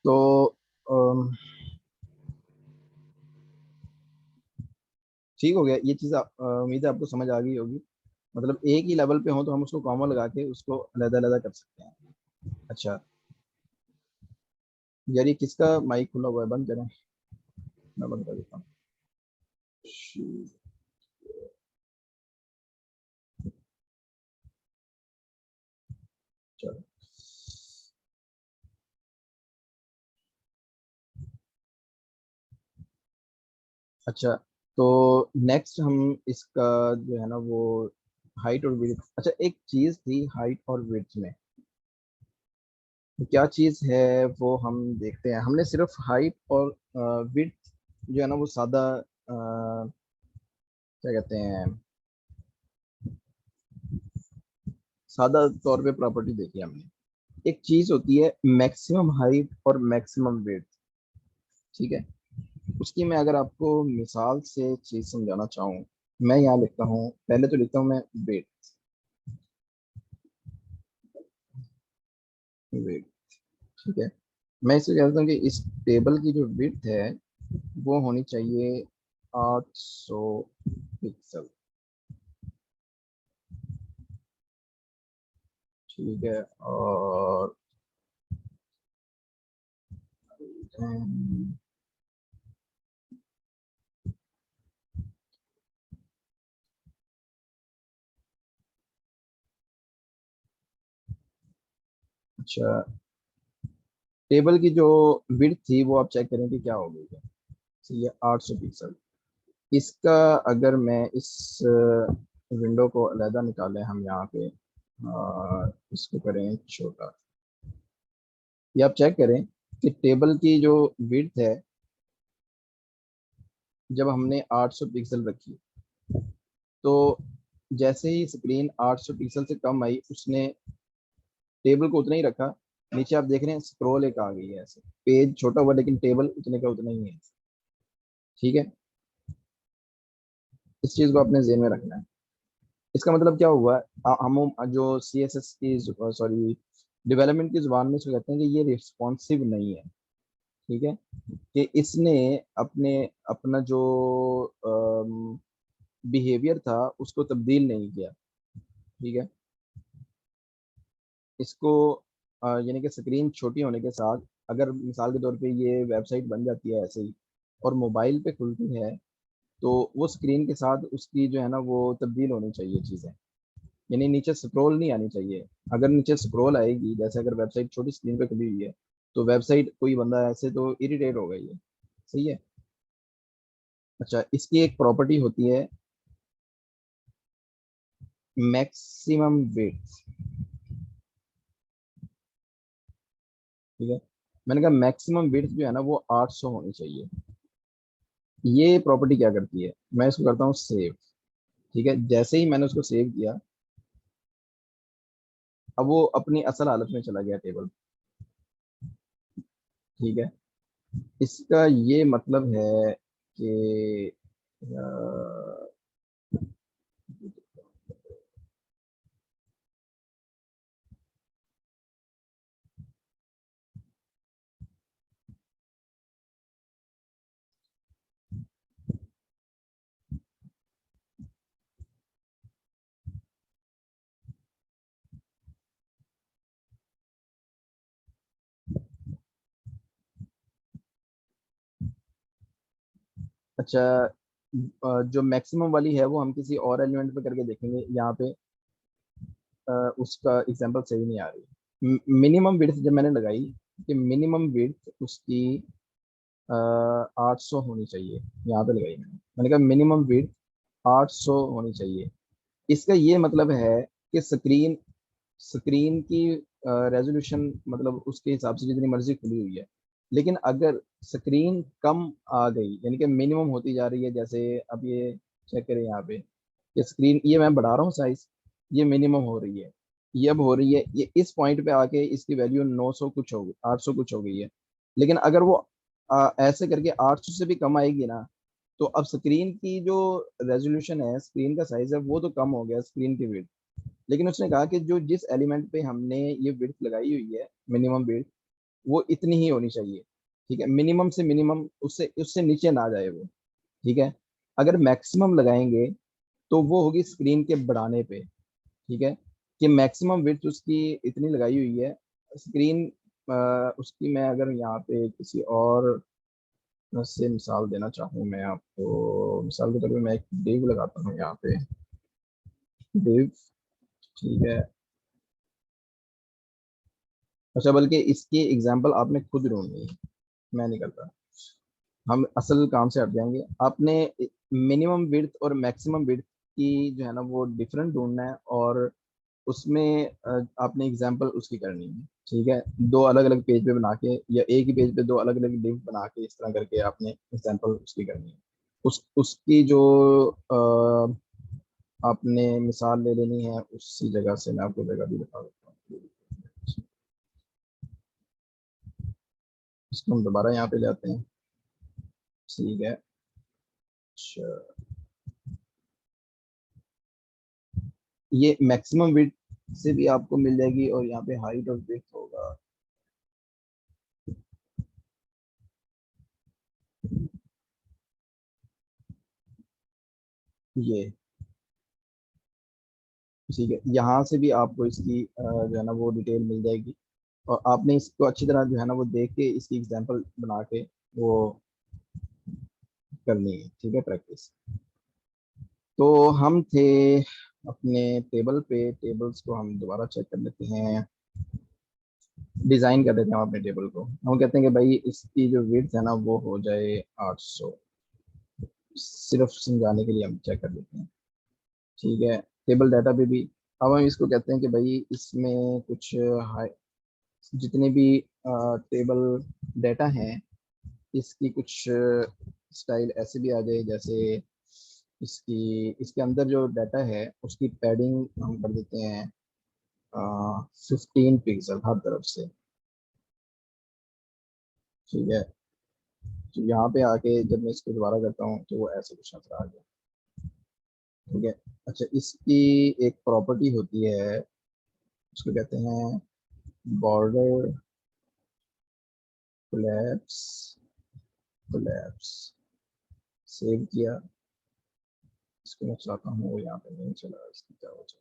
तो अम, ठीक हो गया ये चीज़। उम्मीद है आपको समझ आ गई होगी। मतलब एक ही लेवल पे हो तो हम उसको कॉमा लगा के उसको अलग अलग कर सकते हैं। अच्छा, यार ये किसका माइक खुला हुआ है? बंद करें, मैं बंद कर देता हूँ। चलो। अच्छा, तो नेक्स्ट हम इसका जो है ना वो हाइट और विड्थ। अच्छा, एक चीज थी हाइट और विड्थ में, तो क्या चीज है वो हम देखते हैं। हमने सिर्फ हाइट और विड्थ जो है ना वो सादा क्या कहते हैं, सादा तौर पे प्रॉपर्टी देखी हमने। एक चीज होती है मैक्सिमम हाइट और मैक्सिमम विड्थ। ठीक है, उसकी मैं अगर आपको मिसाल से चीज समझाना चाहूँ, मैं यहाँ लिखता हूँ, पहले तो लिखता हूँ मैं विड्थ। विड्थ, ठीक है। मैं इसे कहता हूँ कि इस टेबल की जो विड्थ है वो होनी चाहिए 800 पिक्सल। ठीक है, और अच्छा, टेबल की जो विड्थ थी वो आप चेक करें कि क्या हो गई है। तो ये 800 पिक्सल। इसका अगर मैं इस विंडो को अलहदा निकालें, हम यहाँ पे इसको करें छोटा। ये आप चेक करें कि टेबल की जो विड्थ है, जब हमने 800 पिक्सल रखी, तो जैसे ही स्क्रीन 800 पिक्सल से कम आई, उसने टेबल को उतना ही रखा। नीचे आप देख रहे हैं स्क्रॉल एक आ गई है, ऐसे पेज छोटा हुआ लेकिन टेबल उतने का उतना ही है। ठीक है, इस चीज को अपने जेहन में रखना है। इसका मतलब क्या हुआ? हम जो सी एस एस की, सॉरी, डेवलपमेंट की जुबान में इसको कहते हैं कि ये रिस्पॉन्सिव नहीं है। ठीक है, कि इसने अपने अपना जो बिहेवियर था उसको तब्दील नहीं किया। ठीक है, इसको यानी कि स्क्रीन छोटी होने के साथ, अगर मिसाल के तौर पे ये वेबसाइट बन जाती है ऐसे ही और मोबाइल पे खुलती है, तो वो स्क्रीन के साथ उसकी जो है ना वो तब्दील होनी चाहिए चीज़ें। यानी नीचे स्क्रॉल नहीं आनी चाहिए। अगर नीचे स्क्रॉल आएगी, जैसे अगर वेबसाइट छोटी स्क्रीन पे खुली हुई है, तो वेबसाइट कोई बंदा ऐसे तो इरिटेट होगा ये। सही है। अच्छा, इसकी एक प्रॉपर्टी होती है मैक्सिमम वेट। ठीक है, मैंने कहा मैक्सिमम विड्थ जो है ना वो 800 होनी चाहिए। ये प्रॉपर्टी क्या करती है, मैं इसको करता हूँ सेव। ठीक है, जैसे ही मैंने उसको सेव किया, अब वो अपनी असल हालत में चला गया टेबल। ठीक है, इसका ये मतलब है कि अच्छा, जो मैक्सिमम वाली है वो हम किसी और एलिमेंट पे करके देखेंगे। यहाँ पे उसका एग्जांपल सही नहीं आ रही। मिनिमम विड्थ जब मैंने लगाई कि मिनिमम विड्थ उसकी 800 होनी चाहिए, यहाँ पे लगाई मैंने कहा मिनिमम विड्थ 800 होनी चाहिए। इसका ये मतलब है कि स्क्रीन स्क्रीन की रेजोल्यूशन मतलब उसके हिसाब से जितनी मर्जी खुली हुई है, लेकिन अगर स्क्रीन कम आ गई यानी कि मिनिमम होती जा रही है, जैसे अब ये चेक करें यहाँ पे, ये स्क्रीन, ये मैं बढ़ा रहा हूँ साइज, ये मिनिमम हो रही है, ये अब हो रही है, ये इस पॉइंट पे आके इसकी वैल्यू 900 कुछ हो गई, 800 कुछ हो गई है। लेकिन अगर वो ऐसे करके 800 से भी कम आएगी ना, तो अब स्क्रीन की जो रेजोल्यूशन है, स्क्रीन का साइज है, वो तो कम हो गया स्क्रीन की विड्थ। लेकिन उसने कहा कि जो जिस एलिमेंट पे हमने ये विड्थ लगाई हुई है मिनिमम विड्थ, वो इतनी ही होनी चाहिए। ठीक है, मिनिमम से मिनिमम, उससे उससे नीचे ना जाए वो। ठीक है, अगर मैक्सिमम लगाएंगे तो वो होगी स्क्रीन के बढ़ाने पे। ठीक है, कि मैक्सिमम विड्थ उसकी इतनी लगाई हुई है स्क्रीन। उसकी मैं अगर यहाँ पे किसी और से मिसाल देना चाहूँ, मैं आपको मिसाल के तौर पे मैं एक डिव लगाता हूँ यहाँ पे, डिव। ठीक है, अच्छा बल्कि इसकी एग्जांपल आपने खुद ढूंढनी है, मैं नहीं करता। हम असल काम से हट जाएंगे। आपने मिनिमम विड्थ और मैक्सिमम विड्थ की जो है ना वो डिफरेंट ढूंढना है, और उसमें आपने एग्जांपल उसकी करनी है। ठीक है, दो अलग अलग पेज पे बना के या एक ही पेज पे दो अलग अलग लिंक बना के इस तरह करके आपने एग्जांपल उसकी करनी है। उसकी जो आपने मिसाल ले लेनी है, उसी जगह से मैं आपको जगह भी बता देता हूँ। इसको हम दोबारा यहाँ पे ले आते हैं। ठीक है, अच्छा, ये मैक्सिमम विड्थ से भी आपको मिल जाएगी, और यहाँ पे हाइट और विड्थ होगा ये। ठीक है, यहाँ से भी आपको इसकी जो है ना वो डिटेल मिल जाएगी, और आपने इसको अच्छी तरह जो है ना वो देख के इसकी एग्जांपल बना के वो करनी है। ठीक है, प्रैक्टिस। तो हम थे अपने टेबल पे, टेबल्स को हम दोबारा चेक कर लेते हैं। डिजाइन कर देते हैं हम अपने टेबल को। हम कहते हैं कि भाई इसकी जो विड्थ है ना वो हो जाए 800। सिर्फ समझाने के लिए हम चेक कर लेते हैं। ठीक है, टेबल डाटा पे भी अब हम इसको कहते हैं कि भाई इसमें कुछ हाई, जितने भी टेबल डाटा हैं इसकी कुछ स्टाइल ऐसे भी आ जाए, जैसे इसकी इसके अंदर जो डाटा है उसकी पैडिंग हम कर देते हैं 15 पिक्सल हर तरफ से। ठीक है, तो यहाँ पे आके जब मैं इसको दोबारा करता हूँ तो वो ऐसे कुछ नजर आ गया। ठीक है, अच्छा, इसकी एक प्रॉपर्टी होती है, उसको कहते हैं बॉर्डर कोलैप्स। कोलैप्स सेव किया, इसको मैं चलाता हूँ, वो यहाँ पे नहीं चला, इसकी क्या हो जाए।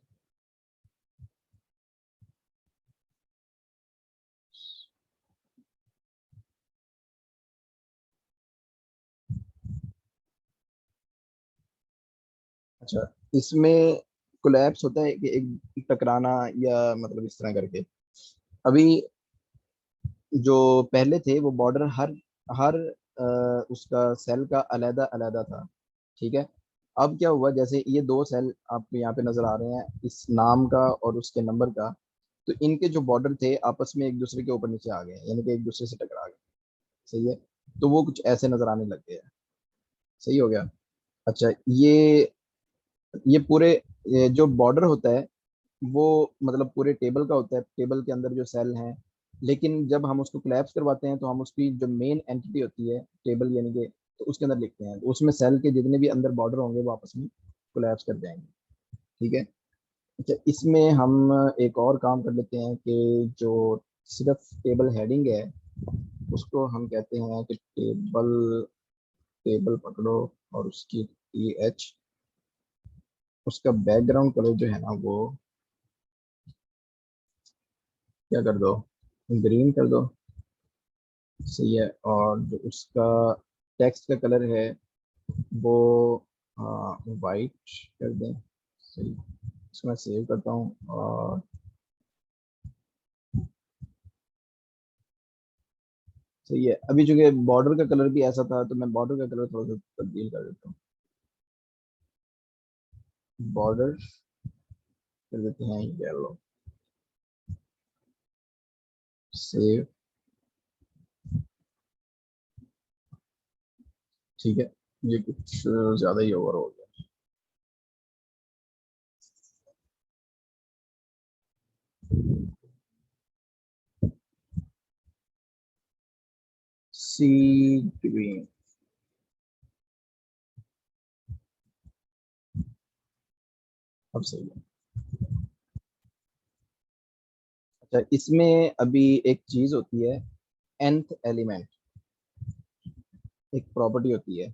अच्छा, इसमें कोलैप्स होता है कि एक टकराना, या मतलब इस तरह करके। अभी जो पहले थे वो बॉर्डर हर हर उसका सेल का अलग अलग था। ठीक है, अब क्या हुआ, जैसे ये दो सेल आपको यहाँ पे नजर आ रहे हैं, इस नाम का और उसके नंबर का, तो इनके जो बॉर्डर थे आपस में एक दूसरे के ऊपर नीचे आ गए, यानी कि एक दूसरे से टकरा गए। सही है, तो वो कुछ ऐसे नजर आने लग गए हैं। सही हो गया। अच्छा, ये पूरे, ये जो बॉर्डर होता है वो मतलब पूरे टेबल का होता है, टेबल के अंदर जो सेल हैं। लेकिन जब हम उसको कोलैप्स करवाते हैं तो हम उसकी जो मेन एंटिटी होती है टेबल यानी कि, तो उसके अंदर लिखते हैं, तो उसमें सेल के जितने भी अंदर बॉर्डर होंगे वो आपस में कोलैप्स कर जाएंगे। ठीक है, अच्छा, इसमें हम एक और काम कर लेते हैं कि जो सिर्फ टेबल हेडिंग है उसको हम कहते हैं कि टेबल, टेबल पकड़ो और उसकी टी एच, उसका बैकग्राउंड कलर जो है ना वो क्या कर दो, ग्रीन कर दो। सही है, और जो उसका टेक्स्ट का कलर है वो वाइट कर दें। सही, इसको मैं सेव करता हूँ, और सही है। अभी चूंकि बॉर्डर का कलर भी ऐसा था तो मैं बॉर्डर का कलर थोड़ा सा तब्दील कर देता हूँ। बॉर्डर कर देते हैं येलो। सेव। ठीक है, ये कुछ ज्यादा ही ओवर हो गया। सी ग्रीन, अब सही है। अच्छा, इसमें अभी एक चीज होती है nth एलिमेंट, एक प्रॉपर्टी होती है,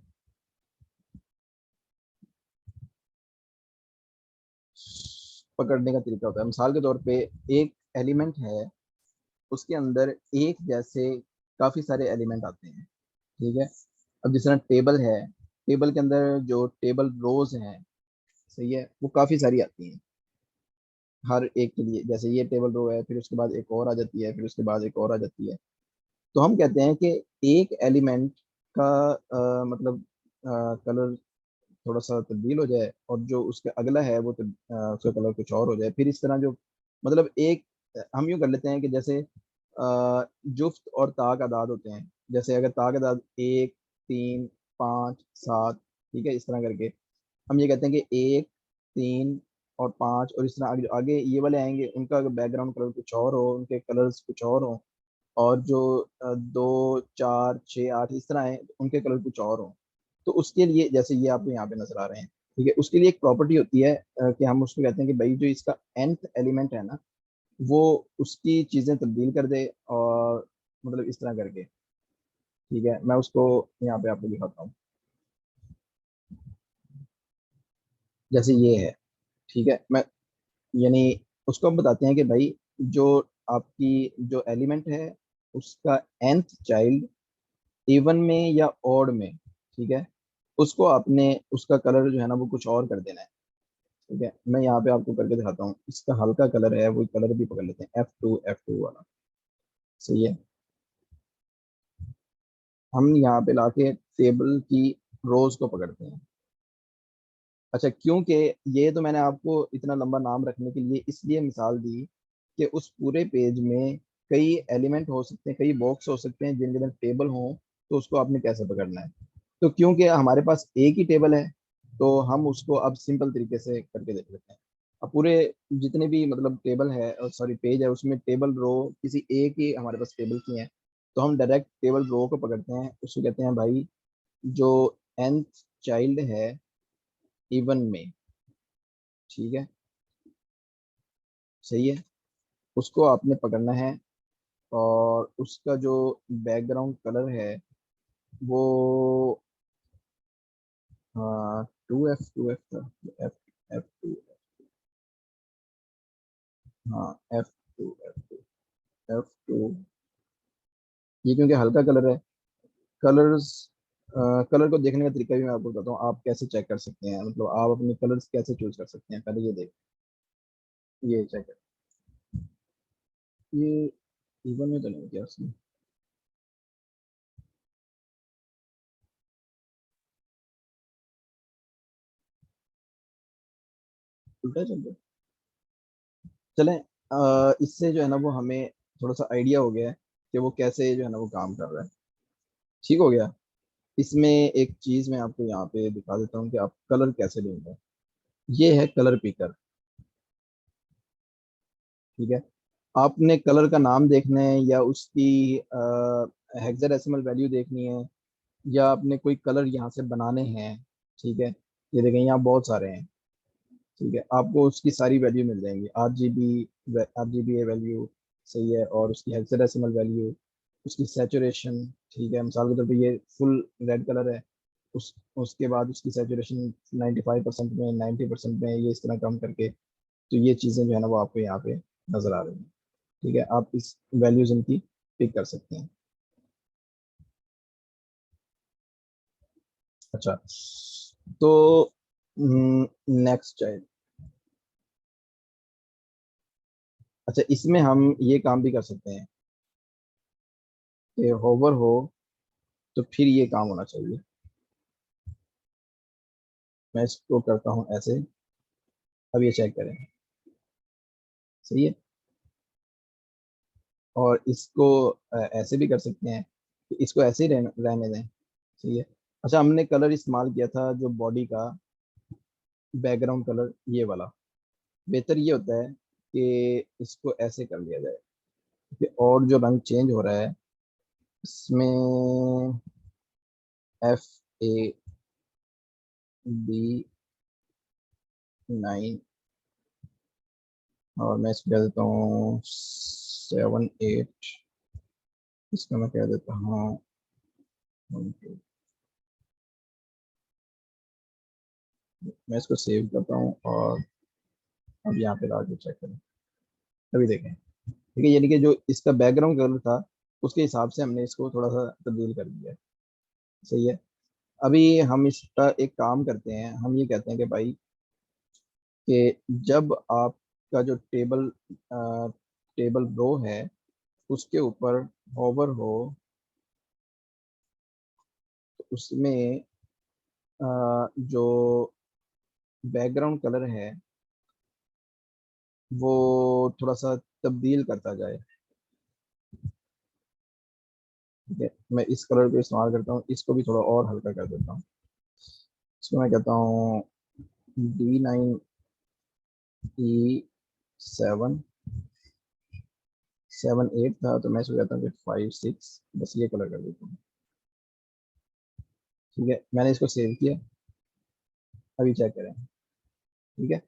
पकड़ने का तरीका होता है। मिसाल के तौर पे एक एलिमेंट है, उसके अंदर एक जैसे काफी सारे एलिमेंट आते हैं, ठीक है। अब जिस तरह टेबल है, टेबल के अंदर जो टेबल रोज हैं, सही है, वो काफी सारी आती हैं हर एक के लिए। जैसे ये टेबल रो है, फिर उसके बाद एक और आ जाती है, फिर उसके बाद एक और आ जाती है। तो हम कहते हैं कि एक एलिमेंट का मतलब कलर थोड़ा सा तब्दील हो जाए, और जो उसका अगला है वो उसका कलर कुछ और हो जाए। फिर इस तरह जो मतलब एक हम यूँ कर लेते हैं कि जैसे जुफ्त और ताक आदाद होते हैं। जैसे अगर ताक आदाद 1, 3, 5, 7, ठीक है, इस तरह करके हम ये कहते हैं कि 1, 3 और 5, और इस तरह आगे आगे ये वाले आएंगे, उनका बैकग्राउंड कलर कुछ और हो, उनके कलर्स कुछ और हो। और जो 2, 4, 6, 8 इस तरह है, उनके कलर कुछ और हो। तो उसके लिए जैसे ये आपको यहाँ पे नजर आ रहे हैं, ठीक है, उसके लिए एक प्रॉपर्टी होती है कि हम उसको कहते हैं कि भाई जो इसका nth एलिमेंट है ना, वो उसकी चीजें तब्दील कर दे, और मतलब इस तरह करके, ठीक है। मैं उसको यहाँ पे आपको दिखाता हूँ। जैसे ये है, ठीक है, मैं यानी उसको हम बताते हैं कि भाई जो आपकी जो एलिमेंट है, उसका nth चाइल्ड इवन में या ऑड में, ठीक है, उसको आपने उसका कलर जो है ना वो कुछ और कर देना है, ठीक है। मैं यहाँ पे आपको करके दिखाता हूँ। इसका हल्का कलर है, वो कलर भी पकड़ लेते हैं, F2 वाला, सही है। हम यहाँ पे लाके टेबल की रोज को पकड़ते हैं। अच्छा, क्योंकि ये तो मैंने आपको इतना लंबा नाम रखने के लिए इसलिए मिसाल दी कि उस पूरे पेज में कई एलिमेंट हो सकते हैं, कई बॉक्स हो सकते हैं जिनके अंदर टेबल हो, तो उसको आपने कैसे पकड़ना है। तो क्योंकि हमारे पास एक ही टेबल है, तो हम उसको अब सिंपल तरीके से करके देख लेते हैं। अब पूरे जितने भी मतलब टेबल है, और सॉरी पेज है, उसमें टेबल रो किसी एक ही हमारे पास टेबल की है, तो हम डायरेक्ट टेबल रो को पकड़ते हैं। उसको कहते हैं भाई जो nth चाइल्ड है इवन में, ठीक है, सही है, उसको आपने पकड़ना है। और उसका जो बैकग्राउंड कलर है वो 2F, हाँ F2, ये क्योंकि हल्का कलर है। कलर्स कलर को देखने का तरीका भी मैं आपको बताता हूँ, आप कैसे चेक कर सकते हैं, मतलब आप अपने कलर्स कैसे चूज कर सकते हैं। पहले ये देख, ये चेक कर, ये इवन में तो नहीं किया उसने, उल्टा चल रहा है। चलें, इससे जो है ना वो हमें थोड़ा सा आइडिया हो गया है कि वो कैसे जो है ना वो काम कर रहा है, ठीक हो गया। इसमें एक चीज मैं आपको यहाँ पे दिखा देता हूँ कि आप कलर कैसे ढूंढते हैं। ये है कलर पिकर, ठीक है। आपने कलर का नाम देखना है, या उसकी हेक्साडेसिमल वैल्यू देखनी है, या आपने कोई कलर यहाँ से बनाने हैं, ठीक है। ये देखें यहाँ बहुत सारे हैं, ठीक है, आपको उसकी सारी वैल्यू मिल जाएंगी। RGB वैल्यू, सही है, और उसकी हेक्साडेसिमल वैल्यू, उसकी सैचुरेशन, ठीक है। मिसाल के तौर पे ये फुल रेड कलर है, उसके बाद उसकी सैचुरेशन 95% में, 90% में, ये इस तरह कम करके, तो ये चीज़ें जो है ना वो आपको यहाँ पे नज़र आ रही हैं, ठीक है। आप इस वैल्यूज इनकी पिक कर सकते हैं। अच्छा, तो नेक्स्ट चाइल्ड, अच्छा, इसमें हम ये काम भी कर सकते हैं कि होवर हो, तो फिर ये काम होना चाहिए। मैं इसको करता हूँ ऐसे, अब ये चेक करें, सही है। और इसको ऐसे भी कर सकते हैं कि इसको ऐसे ही रहने दें, सही है। अच्छा, हमने कलर इस्तेमाल किया था जो बॉडी का बैकग्राउंड कलर, ये वाला। बेहतर ये होता है कि इसको ऐसे कर लिया जाए कि और जो रंग चेंज हो रहा है इसमें FAD9, और मैं इसको कह देता हूँ 7, 8, इसका मैं कह देता हूँ, मैं इसको सेव करता हूँ और अब यहाँ पे लाके चेक करें। अभी देखें, ठीक है, यानी कि जो इसका बैकग्राउंड कलर था उसके हिसाब से हमने इसको थोड़ा सा तब्दील कर दिया है। सही है। अभी हम इसका एक काम करते हैं, हम ये कहते हैं कि भाई कि जब आपका जो टेबल रो है उसके ऊपर होवर हो, तो उसमें जो बैकग्राउंड कलर है वो थोड़ा सा तब्दील करता जाए। ठीक है, मैं इस कलर को इस्तेमाल करता हूँ, इसको भी थोड़ा और हल्का कर देता हूँ। इसको मैं कहता हूँ D9E7, 7 8 था, तो मैं इसको कहता हूँ कि 5 6, बस ये कलर कर देता हूँ। ठीक है, मैंने इसको सेव किया, अभी चेक करें। ठीक है,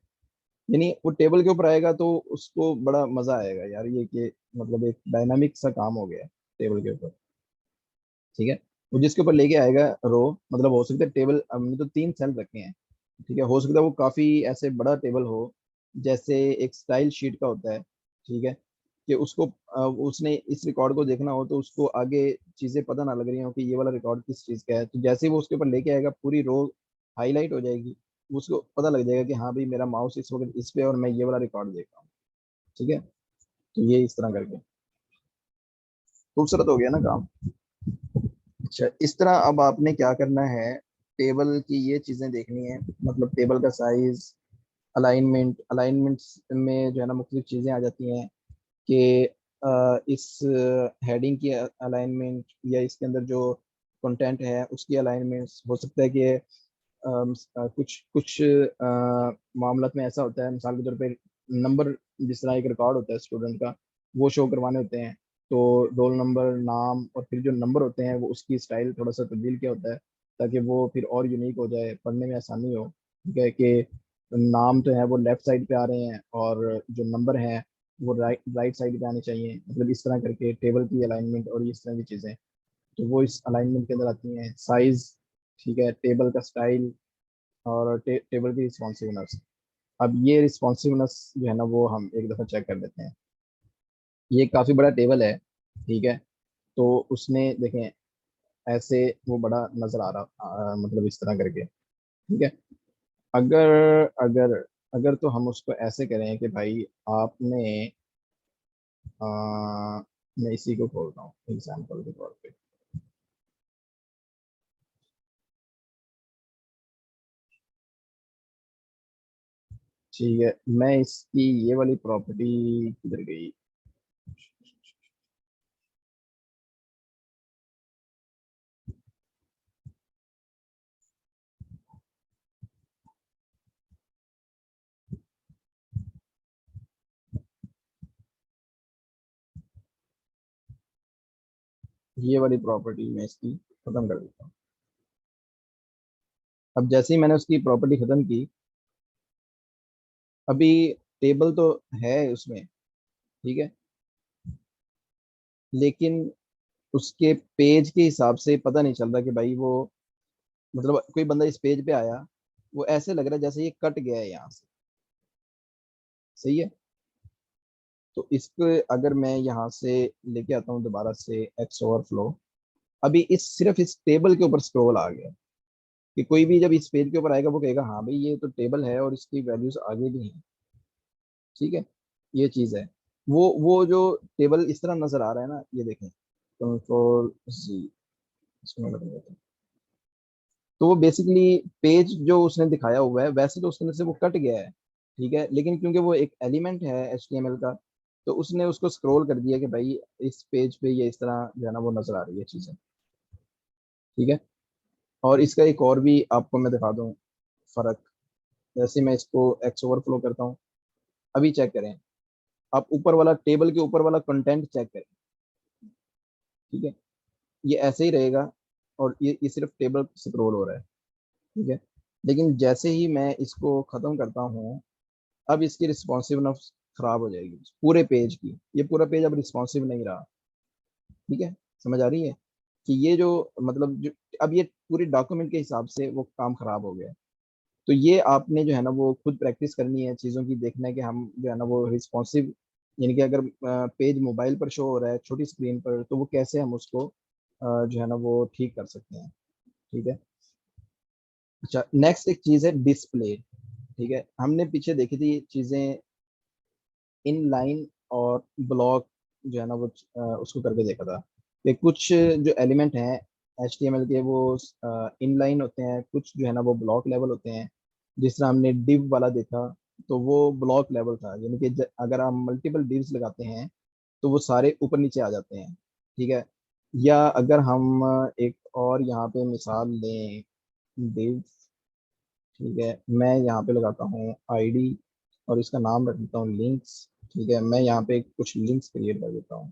यानी वो टेबल के ऊपर आएगा तो उसको बड़ा मजा आएगा यार, ये कि मतलब एक डायनामिक सा काम हो गया है टेबल के ऊपर। ठीक है, वो जिसके ऊपर लेके आएगा रो, मतलब हो सकता है टेबल, हमने तो 3 सेल रखे हैं। ठीक है, हो सकता है वो काफी ऐसे बड़ा टेबल हो, जैसे एक स्टाइल शीट का होता है। ठीक है, कि उसको उसने इस रिकॉर्ड को देखना हो तो उसको आगे चीजें पता ना लग रही हो कि ये वाला रिकॉर्ड किस चीज का है, तो जैसे ही वो उसके ऊपर लेके आएगा पूरी रो हाईलाइट हो जाएगी, उसको पता लग जाएगा कि हाँ भाई मेरा माउस इस वक्त इस पे और मैं ये वाला रिकॉर्ड देख रहा हूँ। ठीक है, तो ये इस तरह करके खूबसूरत हो गया ना काम। अच्छा, इस तरह अब आपने क्या करना है, टेबल की ये चीजें देखनी है, मतलब टेबल का साइज, अलाइनमेंट में जो है ना मुख्तलिफ चीजें आ जाती हैं कि इस हेडिंग की अलाइनमेंट या इसके अंदर जो कंटेंट है उसकी अलाइनमेंट हो सकता है कि कुछ कुछ मामला में ऐसा होता है, मिसाल के तौर पे नंबर, जिस तरह एक रिकॉर्ड होता है स्टूडेंट का, वो शो करवाने होते हैं, तो रोल नंबर, नाम और फिर जो नंबर होते हैं वो उसकी स्टाइल थोड़ा सा तब्दील किया होता है ताकि वो फिर और यूनिक हो जाए, पढ़ने में आसानी हो। ठीक है, कि नाम तो है वो लेफ्ट साइड पे आ रहे हैं और जो नंबर है वो राइट साइड पे आने चाहिए, मतलब इस तरह करके टेबल की अलाइनमेंट और इस तरह की चीज़ें, तो वो इस अलाइनमेंट के अंदर आती हैं। साइज, ठीक है, टेबल का स्टाइल और टेबल की रिस्पॉन्सिवनेस। अब ये रिस्पॉन्सिवनेस जो है ना वो हम एक दफ़ा चेक कर लेते हैं। ये काफ़ी बड़ा टेबल है। ठीक है, तो उसने देखें ऐसे वो बड़ा नज़र आ रहा, मतलब इस तरह करके। ठीक है, अगर अगर अगर तो हम उसको ऐसे करें कि भाई आपने मैं इसी को खोलता हूँ एग्जाम्पल के तौर पे। ठीक है, मैं इसकी ये वाली प्रॉपर्टी किधर गई, ये वाली प्रॉपर्टी मैं इसकी खत्म कर देता हूँ। अब जैसे ही मैंने उसकी प्रॉपर्टी खत्म की, अभी टेबल तो है उसमें। ठीक है, लेकिन उसके पेज के हिसाब से पता नहीं चल रहा कि भाई वो, मतलब कोई बंदा इस पेज पे आया, वो ऐसे लग रहा है जैसे ये कट गया है यहाँ से। सही है, तो इसको अगर मैं यहाँ से लेके आता हूँ दोबारा से एक्स ओवरफ्लो, अभी इस सिर्फ इस टेबल के ऊपर स्क्रॉल आ गया, कि कोई भी जब इस पेज के ऊपर आएगा वो कहेगा हाँ भाई ये तो टेबल है और इसकी वैल्यूज आगे भी हैं। ठीक है, ये चीज है। वो जो टेबल इस तरह नजर आ रहा है ना, ये देखें, Ctrl+Z, इसको मैं बदल देता हूँ। तो वो बेसिकली पेज जो उसने दिखाया हुआ है वैसे तो उसके अंदर से वो कट गया है। ठीक है, लेकिन क्योंकि वो एक एलिमेंट है HTML का, तो उसने उसको स्क्रॉल कर दिया कि भाई इस पेज पे ये इस तरह जो है ना वो नजर आ रही है चीजें। ठीक है, और इसका एक और भी आपको मैं दिखा दूं फर्क। जैसे मैं इसको एक्स ओवरफ्लो करता हूँ, अभी चेक करें, आप ऊपर वाला टेबल के ऊपर वाला कंटेंट चेक करें। ठीक है, ये ऐसे ही रहेगा और ये सिर्फ टेबल स्क्रॉल हो रहा है। ठीक है, लेकिन जैसे ही मैं इसको खत्म करता हूँ, अब इसकी रिस्पॉन्सिवनेस खराब हो जाएगी पूरे पेज की, ये पूरा पेज अब रिस्पॉन्सिव नहीं रहा। ठीक है, समझ आ रही है कि ये जो मतलब जो अब ये पूरे डॉक्यूमेंट के हिसाब से वो काम खराब हो गया है। तो ये आपने जो है ना वो खुद प्रैक्टिस करनी है, चीज़ों की देखना है कि हम जो है ना वो रिस्पॉन्सिव, यानी कि अगर पेज मोबाइल पर शो हो रहा है छोटी स्क्रीन पर, तो वो कैसे हम उसको जो है ना वो ठीक कर सकते हैं। ठीक है। अच्छा, नेक्स्ट एक चीज़ है डिस्प्ले। ठीक है, हमने पीछे देखी थी चीज़ें इन लाइन और ब्लॉक, जो है ना वो उसको करके देखा था कि कुछ जो एलिमेंट हैं HTML के वो इन लाइन होते हैं, कुछ जो है ना वो ब्लॉक लेवल होते हैं। जिस तरह हमने डिव वाला देखा, तो वो ब्लॉक लेवल था, यानी कि अगर हम मल्टीपल डिव्स लगाते हैं तो वो सारे ऊपर नीचे आ जाते हैं। ठीक है। या अगर हम एक और यहाँ पे मिसाल लें, डिव। ठीक है, मैं यहाँ पे लगाता हूँ आईडी और इसका नाम रख देता हूँ लिंक्स। ठीक है, मैं यहाँ पे कुछ लिंक्स क्रिएट कर देता हूँ।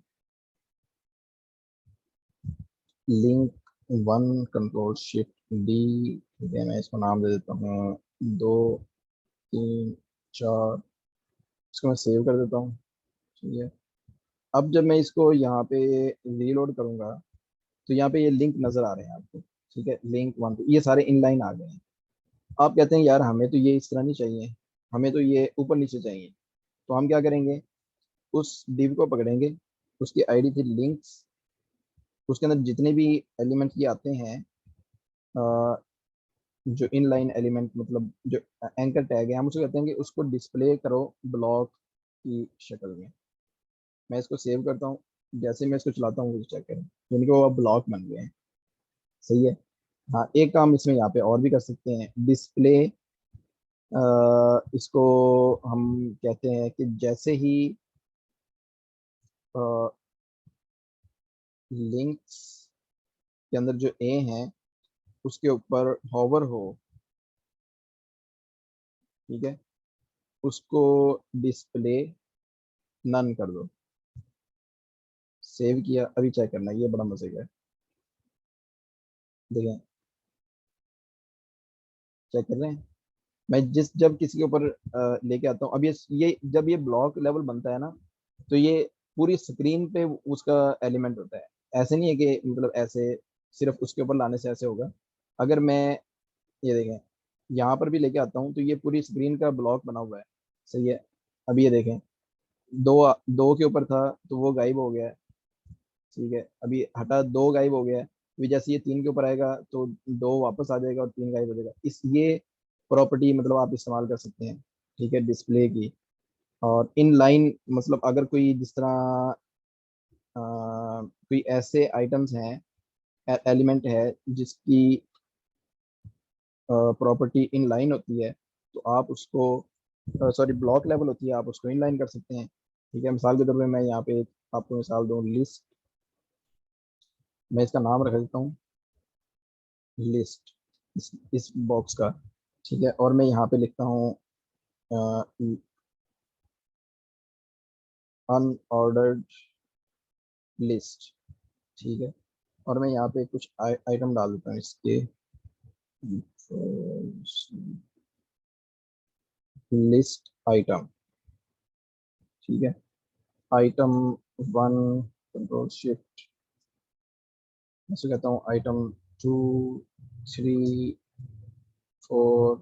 Link 1 control shift D. ठीक है, मैं इसको नाम दे देता हूँ 2 3 4। इसको मैं सेव कर देता हूँ। ठीक है। अब जब मैं इसको यहाँ पे रीलोड करूंगा, तो यहाँ पे ये लिंक नजर आ रहे हैं आपको। ठीक है, लिंक 1 ये सारे इनलाइन आ गए हैं। आप कहते हैं यार हमें तो ये इस तरह नहीं चाहिए, हमें तो ये ऊपर नीचे चाहिए। तो हम क्या करेंगे, उस div को पकड़ेंगे, उसकी आईडी थी लिंक्स, उसके अंदर जितने भी एलिमेंट ये आते हैं, अ, जो इनलाइन एलिमेंट मतलब जो एंकर टैग है, हम उसको कहते हैं कि उसको डिस्प्ले करो ब्लॉक की शक्ल में। मैं इसको सेव करता हूँ, जैसे मैं इसको चलाता हूँ चेक करें, यानी कि वो अब ब्लॉक बन गए हैं। सही है। हाँ, एक काम इसमें यहाँ पे और भी कर सकते हैं, डिस्प्ले इसको हम कहते हैं कि जैसे ही लिंक्स के अंदर जो ए है उसके ऊपर हॉवर हो, ठीक है, उसको डिस्प्ले नन कर दो। सेव किया, अभी चेक करना, ये बड़ा मजे का है। देखें, चेक कर रहे हैं। मैं जब किसी के ऊपर लेके आता हूँ, अब ये जब ये ब्लॉक लेवल बनता है ना, तो ये पूरी स्क्रीन पे उसका एलिमेंट होता है। ऐसे नहीं है कि मतलब ऐसे सिर्फ उसके ऊपर लाने से ऐसे होगा। अगर मैं ये देखें यहाँ पर भी लेके आता हूँ, तो ये पूरी स्क्रीन का ब्लॉक बना हुआ है। सही है। अब ये देखें, दो दो के ऊपर था तो वो गायब हो गया है। ठीक है, अभी हटा, दो गायब हो गया है, अभी जैसे ये 3 के ऊपर आएगा तो दो वापस आ जाएगा और 3 गायब हो जाएगा। इस ये प्रॉपर्टी मतलब आप इस्तेमाल कर सकते हैं। ठीक है, डिस्प्ले की। और इन लाइन मतलब अगर कोई जिस तरह कोई ऐसे आइटम्स हैं, एलिमेंट है जिसकी प्रॉपर्टी इन लाइन होती है, तो आप उसको सॉरी ब्लॉक लेवल होती है, आप उसको इन लाइन कर सकते हैं। ठीक है, मिसाल के तौर पे मैं यहाँ पे एक आपको मिसाल दूँ, लिस्ट। मैं इसका नाम रख देता हूँ लिस्ट, इस बॉक्स का। ठीक है, और मैं यहाँ पे लिखता हूँ अनऑर्डर्ड लिस्ट। ठीक है, और मैं यहाँ पे कुछ आइटम डाल देता हूँ इसके, लिस्ट आइटम। ठीक है, आइटम 1 कंट्रोल शिफ्ट, मैं कहता हूँ item 2 3 4।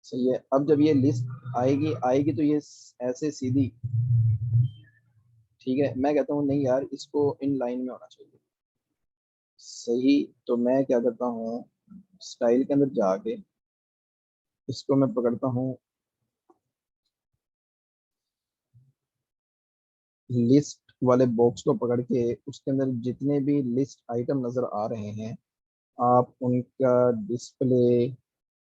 सही है। अब जब ये लिस्ट आएगी आएगी तो ये ऐसे सीधी। ठीक है, मैं कहता हूँ नहीं यार, इसको इन लाइन में होना चाहिए। सही। तो मैं क्या करता हूँ, स्टाइल के अंदर जाके इसको मैं पकड़ता हूँ, लिस्ट वाले बॉक्स को पकड़ के उसके अंदर जितने भी लिस्ट आइटम नजर आ रहे हैं, आप उनका डिस्प्ले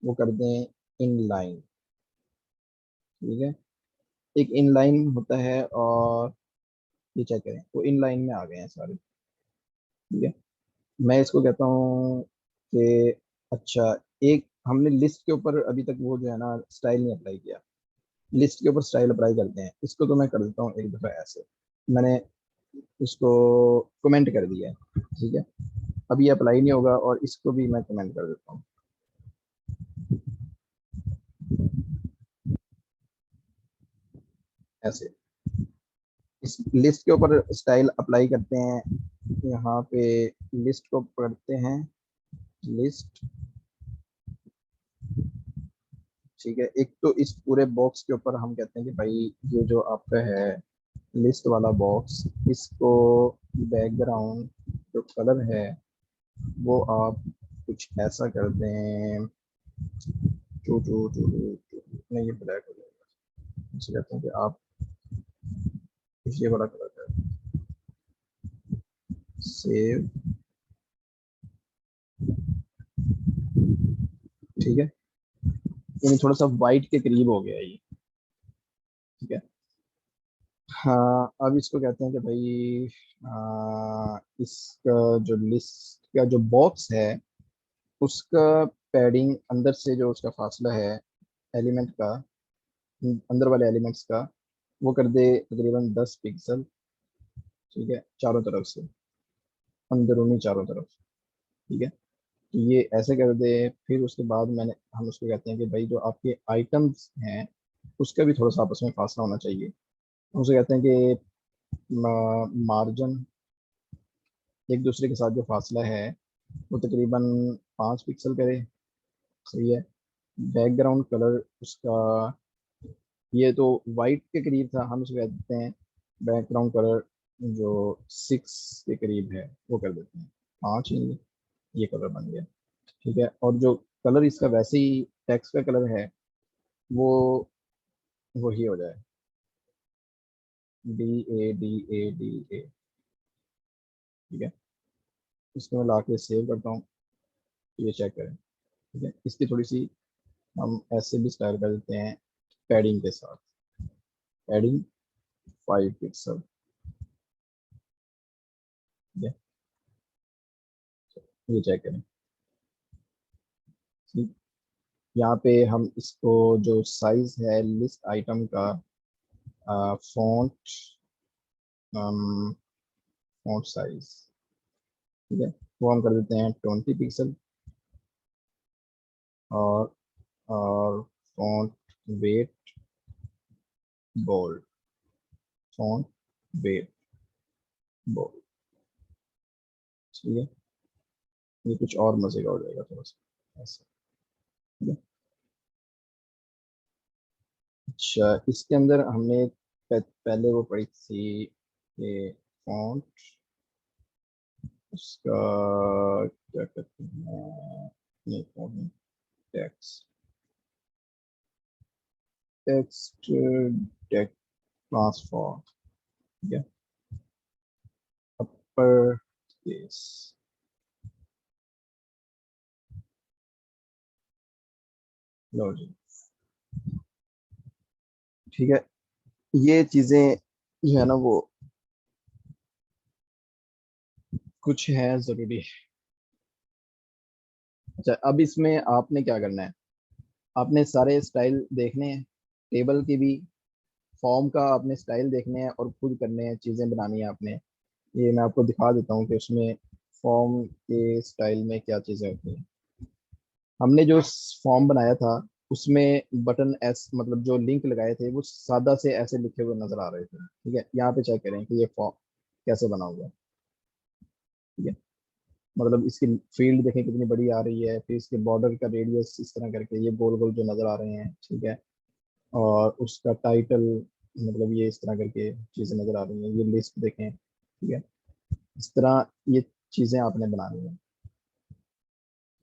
वो कर दें इन लाइन। ठीक है, एक इन लाइन होता है, और ये चेक करें वो इन लाइन में आ गए हैं सारे। ठीक है, मैं इसको कहता हूँ कि अच्छा, एक हमने लिस्ट के ऊपर अभी तक वो जो है ना स्टाइल नहीं अप्लाई किया, लिस्ट के ऊपर स्टाइल अप्लाई करते हैं। इसको तो मैं कर देता हूँ एक दफा ऐसे, मैंने इसको कमेंट कर दिया है। ठीक है, अब ये अप्लाई नहीं होगा, और इसको भी मैं कमेंट कर देता हूँ ऐसे। इस लिस्ट के ऊपर स्टाइल अप्लाई करते हैं, यहाँ पे लिस्ट को पढ़ते हैं, लिस्ट। ठीक है, एक तो इस पूरे बॉक्स के ऊपर हम कहते हैं कि भाई ये जो आपका है लिस्ट वाला बॉक्स, इसको बैकग्राउंड जो कलर है वो आप कुछ ऐसा कर दें, नहीं ये ब्लैक हो जाएगा, इसे कहते हैं कि आप ये वाला कलर कर, सेव। ठीक है, यानी थोड़ा सा वाइट के करीब हो गया ये। ठीक है, हाँ अब इसको कहते हैं कि भाई इसका जो लिस्ट का जो बॉक्स है उसका पैडिंग अंदर से जो उसका फासला है एलिमेंट का, अंदर वाले एलिमेंट्स का, वो कर दे तकरीबन 10 पिक्सल। ठीक है, चारों तरफ से, अंदरूनी चारों तरफ। ठीक है, तो ये ऐसे कर दे। फिर उसके बाद हम उसको कहते हैं कि भाई जो आपके आइटम्स हैं उसका भी थोड़ा सा आपस में फासला होना चाहिए। हम उसे कहते हैं कि मार्जिन, एक दूसरे के साथ जो फासला है वो तकरीबन 5 पिक्सल करे। सही है, बैकग्राउंड कलर उसका, ये तो वाइट के करीब था, हम उसको कह देते हैं बैकग्राउंड कलर जो 6 के करीब है वो कर देते हैं 5 ही, ये कलर बन गया। ठीक है, और जो कलर इसका वैसे ही टेक्स्ट का कलर है वो वही हो जाए, DADADA। ठीक है, इसको मैं ला के सेव करता हूँ, ये चेक करें। ठीक है, इसकी थोड़ी सी हम ऐसे भी स्टाइल कर देते हैं पैडिंग के साथ, पैडिंग 5 पिक्सल। ठीक है, ये चेक करें। ठीक, यहाँ पे हम इसको जो साइज है लिस्ट आइटम का, फॉन्ट, फॉन्ट साइज, ठीक है, वो हम कर देते हैं 20 पिक्सल। और font weight bold, font weight bold. ठीक है, ये कुछ और मजे का हो जाएगा थोड़ा सा ऐसा। ठीक है, अच्छा इसके अंदर हमने पहले वो पढ़ी थी कि फॉन्ट, उसका क्या कहते हैं, नहीं फॉन्ट, टेक्स्ट, टेक्स्ट ट्रांसफॉर्म। ठीक है, अपर केस। लो जी, ठीक है, ये चीजें जो है ना वो कुछ है जरूरी। अच्छा अब इसमें आपने क्या करना है, आपने सारे स्टाइल देखने हैं, टेबल की भी, फॉर्म का आपने स्टाइल देखने हैं और खुद करने हैं, चीजें बनानी है आपने। ये मैं आपको दिखा देता हूँ कि उसमें फॉर्म के स्टाइल में क्या चीजें होती हैं। हमने जो फॉर्म बनाया था उसमें बटन एस मतलब जो लिंक लगाए थे वो सादा से ऐसे लिखे हुए नजर आ रहे थे। ठीक है, यहाँ पे चेक करें कि ये फॉर्म कैसे बना हुआ है। ठीक है, मतलब इसकी फील्ड देखें कितनी बड़ी आ रही है, फिर इसके बॉर्डर का रेडियस इस तरह करके ये गोल गोल जो नजर आ रहे हैं। ठीक है, और उसका टाइटल मतलब ये इस तरह करके चीजें नजर आ रही हैं, ये लिस्ट देखें। ठीक है, इस तरह ये चीजें आपने बनानी है।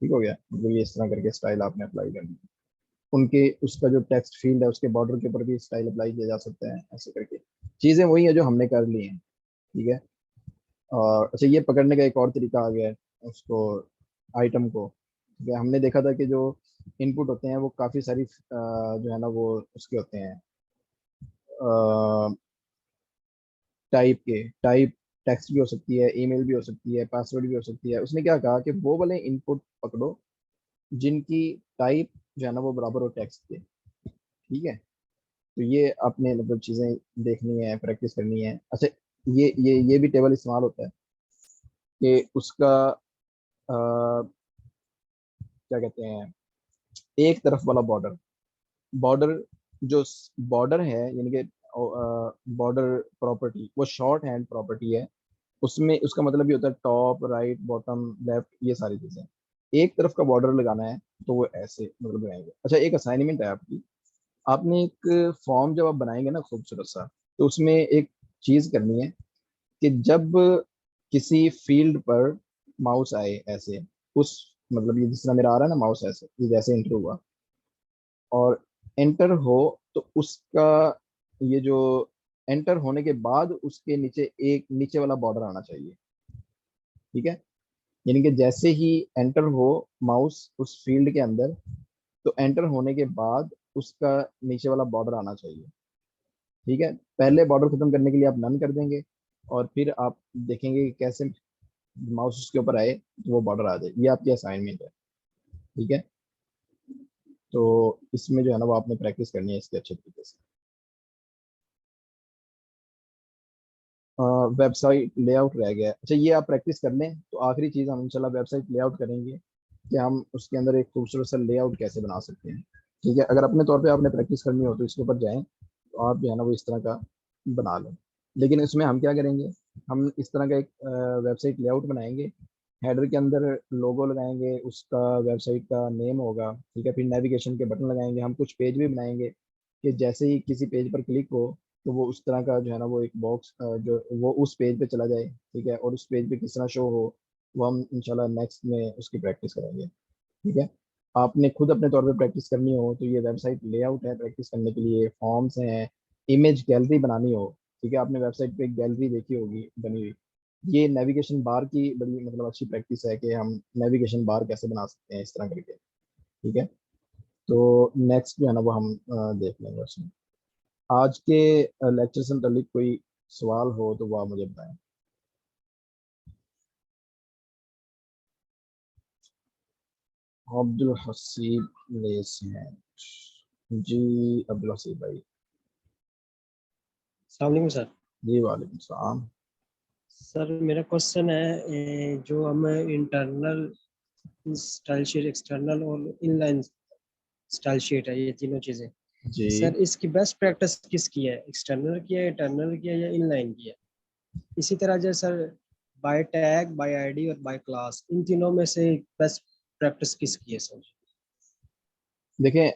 ठीक हो गया, मतलब ये इस तरह करके स्टाइल आपने अप्लाई करनी है। उनके उसका जो टेक्स्ट फील्ड है उसके बॉर्डर के ऊपर भी स्टाइल अप्लाई किया जा सकता है, ऐसे करके चीजें वही है जो हमने कर ली हैं। ठीक है, और अच्छा ये पकड़ने का एक और तरीका आ गया है उसको, आइटम को। ठीक है, हमने देखा था कि जो इनपुट होते हैं वो काफी सारी जो है ना वो उसके होते हैं टाइप के, टाइप टेक्स्ट भी हो सकती है, ईमेल भी हो सकती है, पासवर्ड भी हो सकती है। उसने क्या कहा कि वो वाले इनपुट पकड़ो जिनकी टाइप जो है ना वो बराबर हो टेक्स्ट के। ठीक है, तो ये आपने मतलब चीजें देखनी है, प्रैक्टिस करनी है। अच्छा ये भी टेबल इस्तेमाल होता है कि उसका क्या कहते हैं, एक तरफ वाला बॉर्डर, बॉर्डर जो बॉर्डर है यानी कि बॉर्डर प्रॉपर्टी वो शॉर्ट हैंड प्रॉपर्टी है। उसमें उसका मतलब ये होता है टॉप, राइट, बॉटम, लेफ्ट, ये सारी चीजें। एक तरफ का बॉर्डर लगाना है तो वो ऐसे मतलब लगाएंगे। अच्छा, एक असाइनमेंट है आपकी। आपने एक फॉर्म जब आप बनाएंगे ना खूबसूरत सा, तो उसमें एक चीज करनी है कि जब किसी फील्ड पर माउस आए ऐसे, उस मतलब ये जिस तरह मेरा आ रहा है ना माउस ऐसे, ये जैसे एंटर हुआ और एंटर हो, तो उसका ये जो एंटर होने के बाद उसके नीचे एक नीचे वाला बॉर्डर आना चाहिए। ठीक है, यानी कि जैसे ही एंटर हो माउस उस फील्ड के अंदर, तो एंटर होने के बाद उसका नीचे वाला बॉर्डर आना चाहिए। ठीक है, पहले बॉर्डर खत्म करने के लिए आप नन कर देंगे, और फिर आप देखेंगे कि कैसे माउस उसके ऊपर आए तो वो बॉर्डर आ जाए। ये आपकी असाइनमेंट है। ठीक है, तो इसमें जो है ना वो आपने प्रैक्टिस करनी है इसके अच्छे तरीके से। वेबसाइट लेआउट रह गया है। अच्छा, ये आप प्रैक्टिस कर लें तो आखिरी चीज़ हम इंशाल्लाह वेबसाइट लेआउट करेंगे कि हम उसके अंदर एक खूबसूरत सा लेआउट कैसे बना सकते हैं। ठीक है, अगर अपने तौर पे आपने प्रैक्टिस करनी हो तो इसके ऊपर जाएं, तो आप जो है ना वो इस तरह का बना लें। लेकिन इसमें हम क्या करेंगे, हम इस तरह का एक वेबसाइट लेआउट बनाएंगे। हेडर के अंदर लोगो लगाएंगे, उसका वेबसाइट का नेम होगा। ठीक है, फिर नेविगेशन के बटन लगाएंगे, हम कुछ पेज भी बनाएंगे कि जैसे ही किसी पेज पर क्लिक हो तो वो उस तरह का जो है ना वो एक बॉक्स जो वो उस पेज पे चला जाए। ठीक है, और उस पेज पे किस तरह शो हो वो हम इंशाल्लाह नेक्स्ट में उसकी प्रैक्टिस करेंगे। ठीक है, आपने खुद अपने तौर पे प्रैक्टिस करनी हो तो ये वेबसाइट लेआउट है प्रैक्टिस करने के लिए, फॉर्म्स हैं, इमेज गैलरी बनानी हो। ठीक है, आपने वेबसाइट पे एक गैलरी देखी होगी बनी हुई। ये नेविगेशन बार की बड़ी मतलब अच्छी प्रैक्टिस है कि हम नेविगेशन बार कैसे बना सकते हैं इस तरह करके। ठीक है, तो नेक्स्ट जो है ना वो हम देख लेंगे उसमें। आज के लेक्चर से मुतालिक कोई सवाल हो तो वो आप मुझे बताएं। अब्दुल हसीब लेस हैं। जी, अब्दुल हसीब भाई। अस्सलाम वालेकुम सर। जी वालेकुम सलाम। सर मेरा क्वेश्चन है, जो हम इंटरनल स्टाइल शीट, एक्सटर्नल और इनलाइन स्टाइल शीट है, ये तीनों चीज़ें, जी सर इसकी बेस्ट प्रैक्टिस किसकी है? एक्सटर्नल की है, इंटरनल की है, या इनलाइन की है? इसी तरह जो sir by tag, by ID और बाय क्लास, इन तीनों में से बेस्ट प्रैक्टिस किसकी है सर? देखें,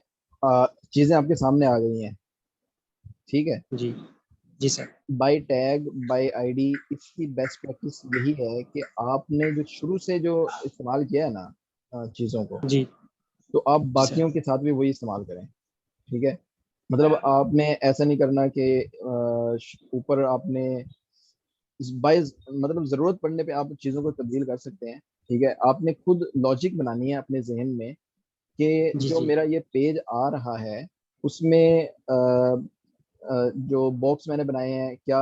चीज़ें आपके सामने आ गई हैं। ठीक है, जी। जी sir. By tag, by ID, इसकी बेस्ट प्रैक्टिस यही है कि आपने जो शुरू से जो इस्तेमाल किया है ना चीज़ों को, जी। तो आप जी सर। बाकियों के साथ भी वही इस्तेमाल करें। ठीक है, मतलब आपने ऐसा नहीं करना कि ऊपर आपने बाय मतलब ज़रूरत पड़ने पे आप चीज़ों को तब्दील कर सकते हैं। ठीक है, आपने खुद लॉजिक बनानी है अपने जहन में कि जी। जो जी। मेरा ये पेज आ रहा है उसमें जो बॉक्स मैंने बनाए हैं, क्या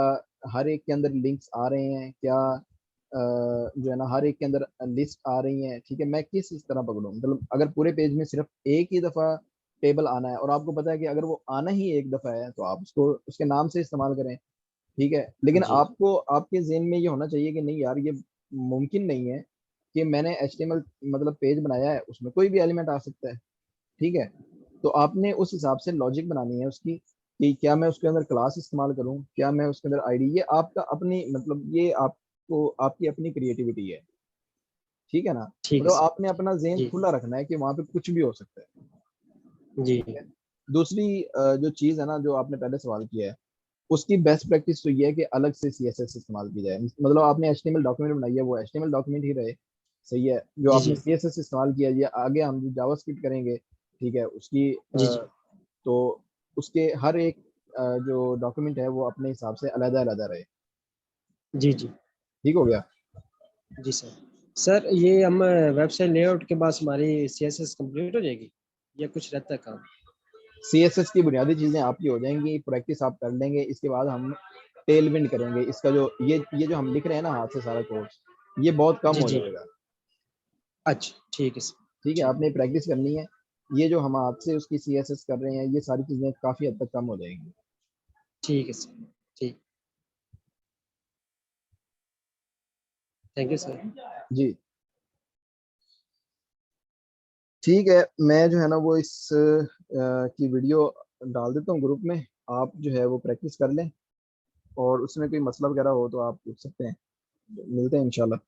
हर एक के अंदर लिंक्स आ रहे हैं, क्या जो है ना हर एक के अंदर लिस्ट आ रही हैं। ठीक है, मैं किस इस तरह पकड़ूं, मतलब अगर पूरे पेज में सिर्फ एक ही दफ़ा टेबल आना है और आपको पता है कि अगर वो आना ही एक दफ़ा है तो आप उसको उसके नाम से इस्तेमाल करें। ठीक है, लेकिन जी। आपको आपके ज़हन में ये होना चाहिए कि नहीं यार, ये मुमकिन नहीं है कि मैंने HTML मतलब पेज बनाया है उसमें कोई भी एलिमेंट आ सकता है। ठीक है, तो आपने उस हिसाब से लॉजिक बनानी है उसकी कि क्या मैं उसके अंदर क्लास इस्तेमाल करूं, क्या मैं उसके अंदर आईडी, ये आपका अपनी मतलब ये आपको आपकी अपनी क्रिएटिविटी है। ठीक है ना, ठीक है मतलब सर। आपने अपना जहन जी। खुला रखना है कि वहां पे कुछ भी हो सकता है। जी। ठीक है, दूसरी जो चीज है ना जो आपने पहले सवाल किया है, उसकी बेस्ट प्रैक्टिस तो ये है कि अलग से CSS इस्तेमाल की जाए। मतलब आपने HTML डॉक्यूमेंट बनाई है वो HTML डॉक्यूमेंट ही रहे। सही है, जो जी। आपने जी। CSS इस्तेमाल किया ये आगे हम जो जावास्क्रिप्ट करेंगे, ठीक है, उसकी जी। जी। तो उसके हर एक जो डॉक्यूमेंट है वो अपने हिसाब से अलग अलग रहे। जी। जी। ठीक हो गया। जी सर। सर ये हम वेबसाइट लेआउट के बाद हमारी सीएसएस कंप्लीट हो जाएगी या कुछ रहता है काम? CSS की बुनियादी चीजें आपकी हो जाएंगी, प्रैक्टिस आप कर लेंगे, इसके बाद हम टेल विंड करेंगे। इसका जो ये जो हम लिख रहे हैं ना हाथ से सारा कोड, ये बहुत कम जी। हो जी। जाएगा। अच्छा ठीक है सर। ठीक है, ठीक। आपने प्रैक्टिस करनी है। ये जो हम हाथ से उसकी CSS कर रहे हैं ये सारी चीजें काफी हद तक कम हो जाएंगी। ठीक है सर। ठीक। Thank you sir. जी ठीक है, मैं जो है ना वो इस की वीडियो डाल देता हूँ ग्रुप में। आप जो है वो प्रैक्टिस कर लें, और उसमें कोई मसला वगैरह हो तो आप पूछ सकते हैं। मिलते हैं इंशाल्लाह।